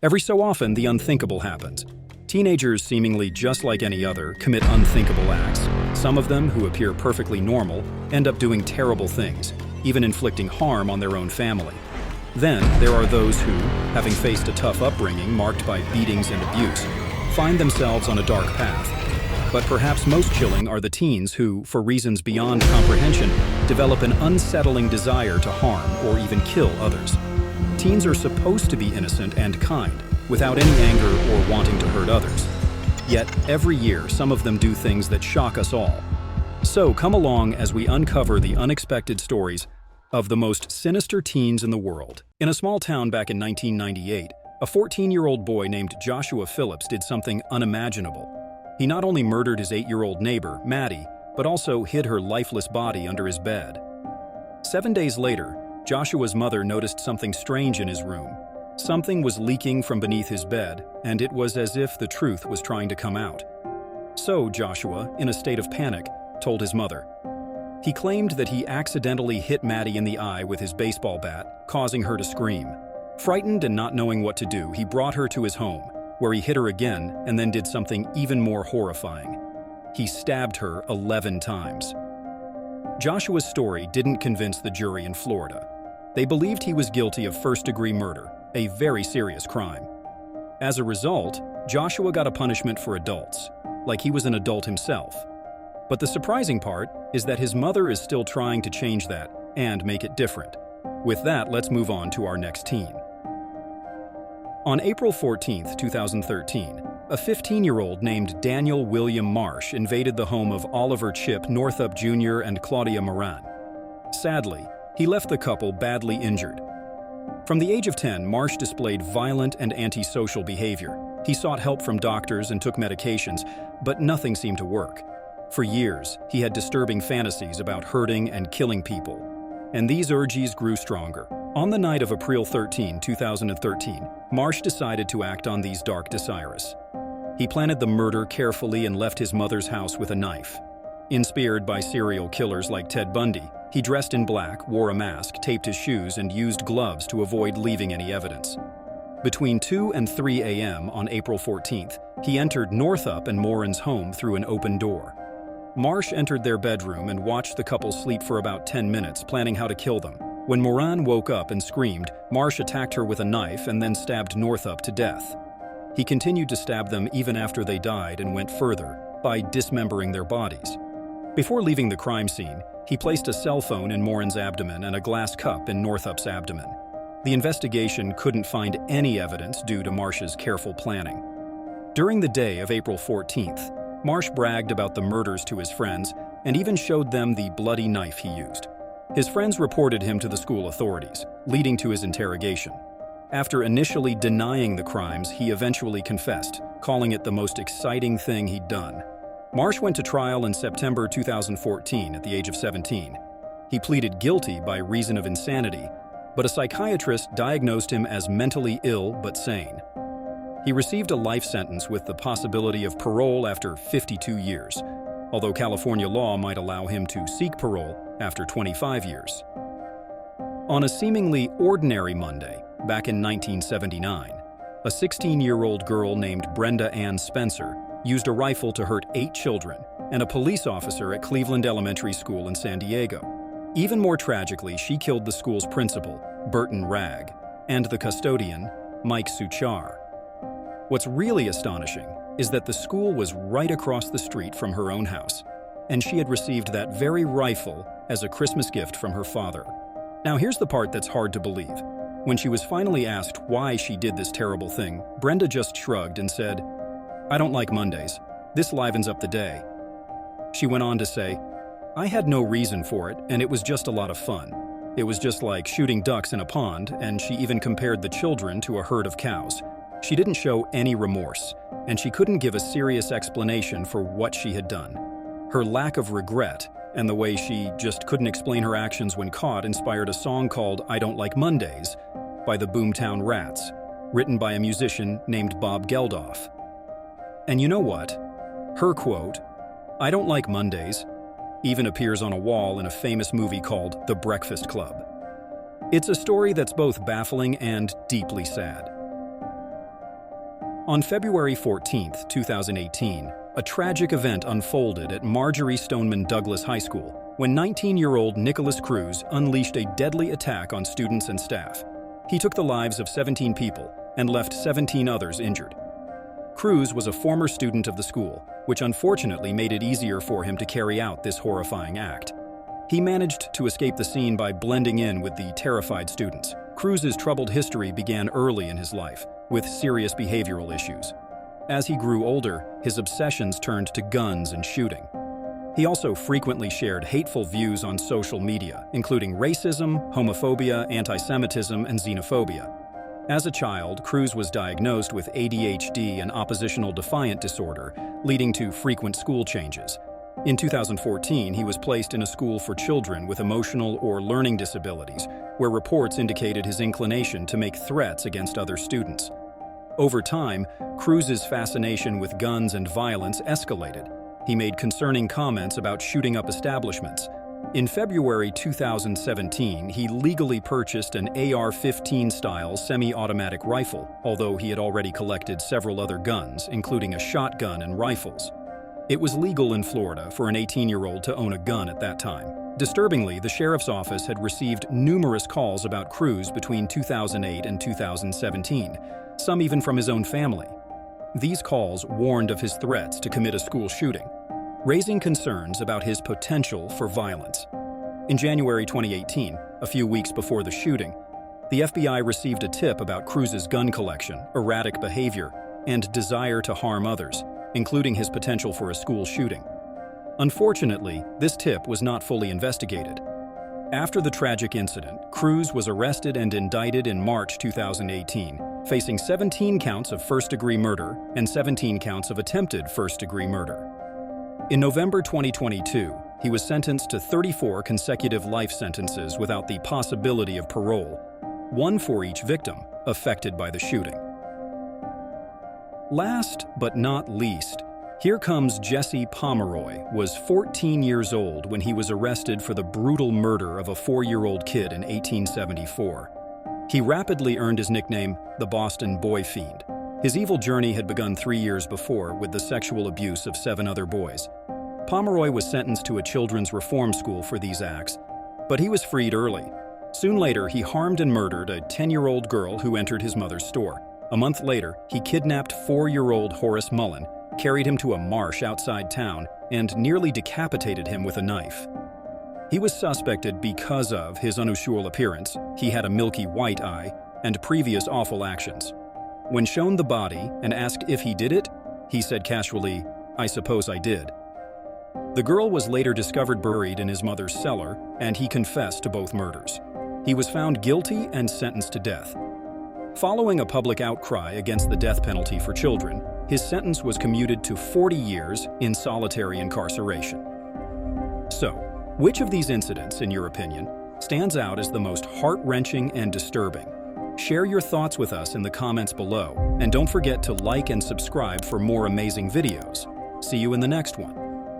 Every so often, the unthinkable happens. Teenagers, seemingly just like any other, commit unthinkable acts. Some of them, who appear perfectly normal, end up doing terrible things, even inflicting harm on their own family. Then, there are those who, having faced a tough upbringing marked by beatings and abuse, find themselves on a dark path. But perhaps most chilling are the teens who, for reasons beyond comprehension, develop an unsettling desire to harm or even kill others. Teens are supposed to be innocent and kind, without any anger or wanting to hurt others. Yet, every year, some of them do things that shock us all. So come along as we uncover the unexpected stories of the most sinister teens in the world. In a small town back in 1998, a 14-year-old boy named Joshua Phillips did something unimaginable. He not only murdered his 8-year-old neighbor, Maddie, but also hid her lifeless body under his bed. 7 days later, Joshua's mother noticed something strange in his room. Something was leaking from beneath his bed, and it was as if the truth was trying to come out. So Joshua, in a state of panic, told his mother. He claimed that he accidentally hit Maddie in the eye with his baseball bat, causing her to scream. Frightened and not knowing what to do, he brought her to his home, where he hit her again and then did something even more horrifying. He stabbed her 11 times. Joshua's story didn't convince the jury in Florida. They believed he was guilty of first-degree murder, a very serious crime. As a result, Joshua got a punishment for adults, like he was an adult himself. But the surprising part is that his mother is still trying to change that and make it different. With that, let's move on to our next teen. On April 14, 2013, a 15-year-old named Daniel William Marsh invaded the home of Oliver Chip Northup Jr. and Claudia Moran. Sadly, he left the couple badly injured. From the age of 10, Marsh displayed violent and antisocial behavior. He sought help from doctors and took medications, but nothing seemed to work. For years, he had disturbing fantasies about hurting and killing people, and these urges grew stronger. On the night of April 13, 2013, Marsh decided to act on these dark desires. He planned the murder carefully and left his mother's house with a knife. Inspired by serial killers like Ted Bundy, he dressed in black, wore a mask, taped his shoes, and used gloves to avoid leaving any evidence. Between 2 and 3 a.m. on April 14th, he entered Northup and Moran's home through an open door. Marsh entered their bedroom and watched the couple sleep for about 10 minutes, planning how to kill them. When Moran woke up and screamed, Marsh attacked her with a knife and then stabbed Northup to death. He continued to stab them even after they died and went further, by dismembering their bodies. Before leaving the crime scene, he placed a cell phone in Moran's abdomen and a glass cup in Northup's abdomen. The investigation couldn't find any evidence due to Marsh's careful planning. During the day of April 14th, Marsh bragged about the murders to his friends and even showed them the bloody knife he used. His friends reported him to the school authorities, leading to his interrogation. After initially denying the crimes, he eventually confessed, calling it the most exciting thing he'd done. Marsh went to trial in September 2014 at the age of 17. He pleaded guilty by reason of insanity, but a psychiatrist diagnosed him as mentally ill but sane. He received a life sentence with the possibility of parole after 52 years, although California law might allow him to seek parole after 25 years. On a seemingly ordinary Monday, back in 1979, a 16-year-old girl named Brenda Ann Spencer used a rifle to hurt 8 children and a police officer at Cleveland Elementary School in San Diego. Even more tragically, she killed the school's principal, Burton Ragg, and the custodian, Mike Suchar. What's really astonishing is that the school was right across the street from her own house, and she had received that very rifle as a Christmas gift from her father. Now here's the part that's hard to believe. When she was finally asked why she did this terrible thing, Brenda just shrugged and said, "I don't like Mondays. This livens up the day." She went on to say, "I had no reason for it, and it was just a lot of fun. It was just like shooting ducks in a pond," and she even compared the children to a herd of cows. She didn't show any remorse, and she couldn't give a serious explanation for what she had done. Her lack of regret and the way she just couldn't explain her actions when caught inspired a song called "I Don't Like Mondays" by the Boomtown Rats, written by a musician named Bob Geldof. And you know what? Her quote, "I don't like Mondays," even appears on a wall in a famous movie called The Breakfast Club. It's a story that's both baffling and deeply sad. On February 14, 2018, a tragic event unfolded at Marjorie Stoneman Douglas High School when 19-year-old Nicholas Cruz unleashed a deadly attack on students and staff. He took the lives of 17 people and left 17 others injured. Cruz was a former student of the school, which unfortunately made it easier for him to carry out this horrifying act. He managed to escape the scene by blending in with the terrified students. Cruz's troubled history began early in his life, with serious behavioral issues. As he grew older, his obsessions turned to guns and shooting. He also frequently shared hateful views on social media, including racism, homophobia, anti-Semitism, and xenophobia. As a child, Cruz was diagnosed with ADHD and oppositional defiant disorder, leading to frequent school changes. In 2014, he was placed in a school for children with emotional or learning disabilities, where reports indicated his inclination to make threats against other students. Over time, Cruz's fascination with guns and violence escalated. He made concerning comments about shooting up establishments. In February 2017, he legally purchased an AR-15-style semi-automatic rifle, although he had already collected several other guns, including a shotgun and rifles. It was legal in Florida for an 18-year-old to own a gun at that time. Disturbingly, the sheriff's office had received numerous calls about Cruz between 2008 and 2017, some even from his own family. These calls warned of his threats to commit a school shooting, raising concerns about his potential for violence. In January 2018, a few weeks before the shooting, the FBI received a tip about Cruz's gun collection, erratic behavior, and desire to harm others, including his potential for a school shooting. Unfortunately, this tip was not fully investigated. After the tragic incident, Cruz was arrested and indicted in March 2018, facing 17 counts of first-degree murder and 17 counts of attempted first-degree murder. In November 2022, he was sentenced to 34 consecutive life sentences without the possibility of parole, one for each victim affected by the shooting. Last but not least, here comes Jesse Pomeroy, was 14 years old when he was arrested for the brutal murder of a 4-year-old kid in 1874. He rapidly earned his nickname, the Boston Boy Fiend. His evil journey had begun 3 years before with the sexual abuse of 7 other boys. Pomeroy was sentenced to a children's reform school for these acts, but he was freed early. Soon later, he harmed and murdered a 10-year-old girl who entered his mother's store. A month later, he kidnapped 4-year-old Horace Mullen, carried him to a marsh outside town, and nearly decapitated him with a knife. He was suspected because of his unusual appearance, he had a milky white eye, and previous awful actions. When shown the body and asked if he did it, he said casually, "I suppose I did." The girl was later discovered buried in his mother's cellar, and he confessed to both murders. He was found guilty and sentenced to death. Following a public outcry against the death penalty for children, his sentence was commuted to 40 years in solitary incarceration. So, which of these incidents, in your opinion, stands out as the most heart-wrenching and disturbing? Share your thoughts with us in the comments below, and don't forget to like and subscribe for more amazing videos. See you in the next one.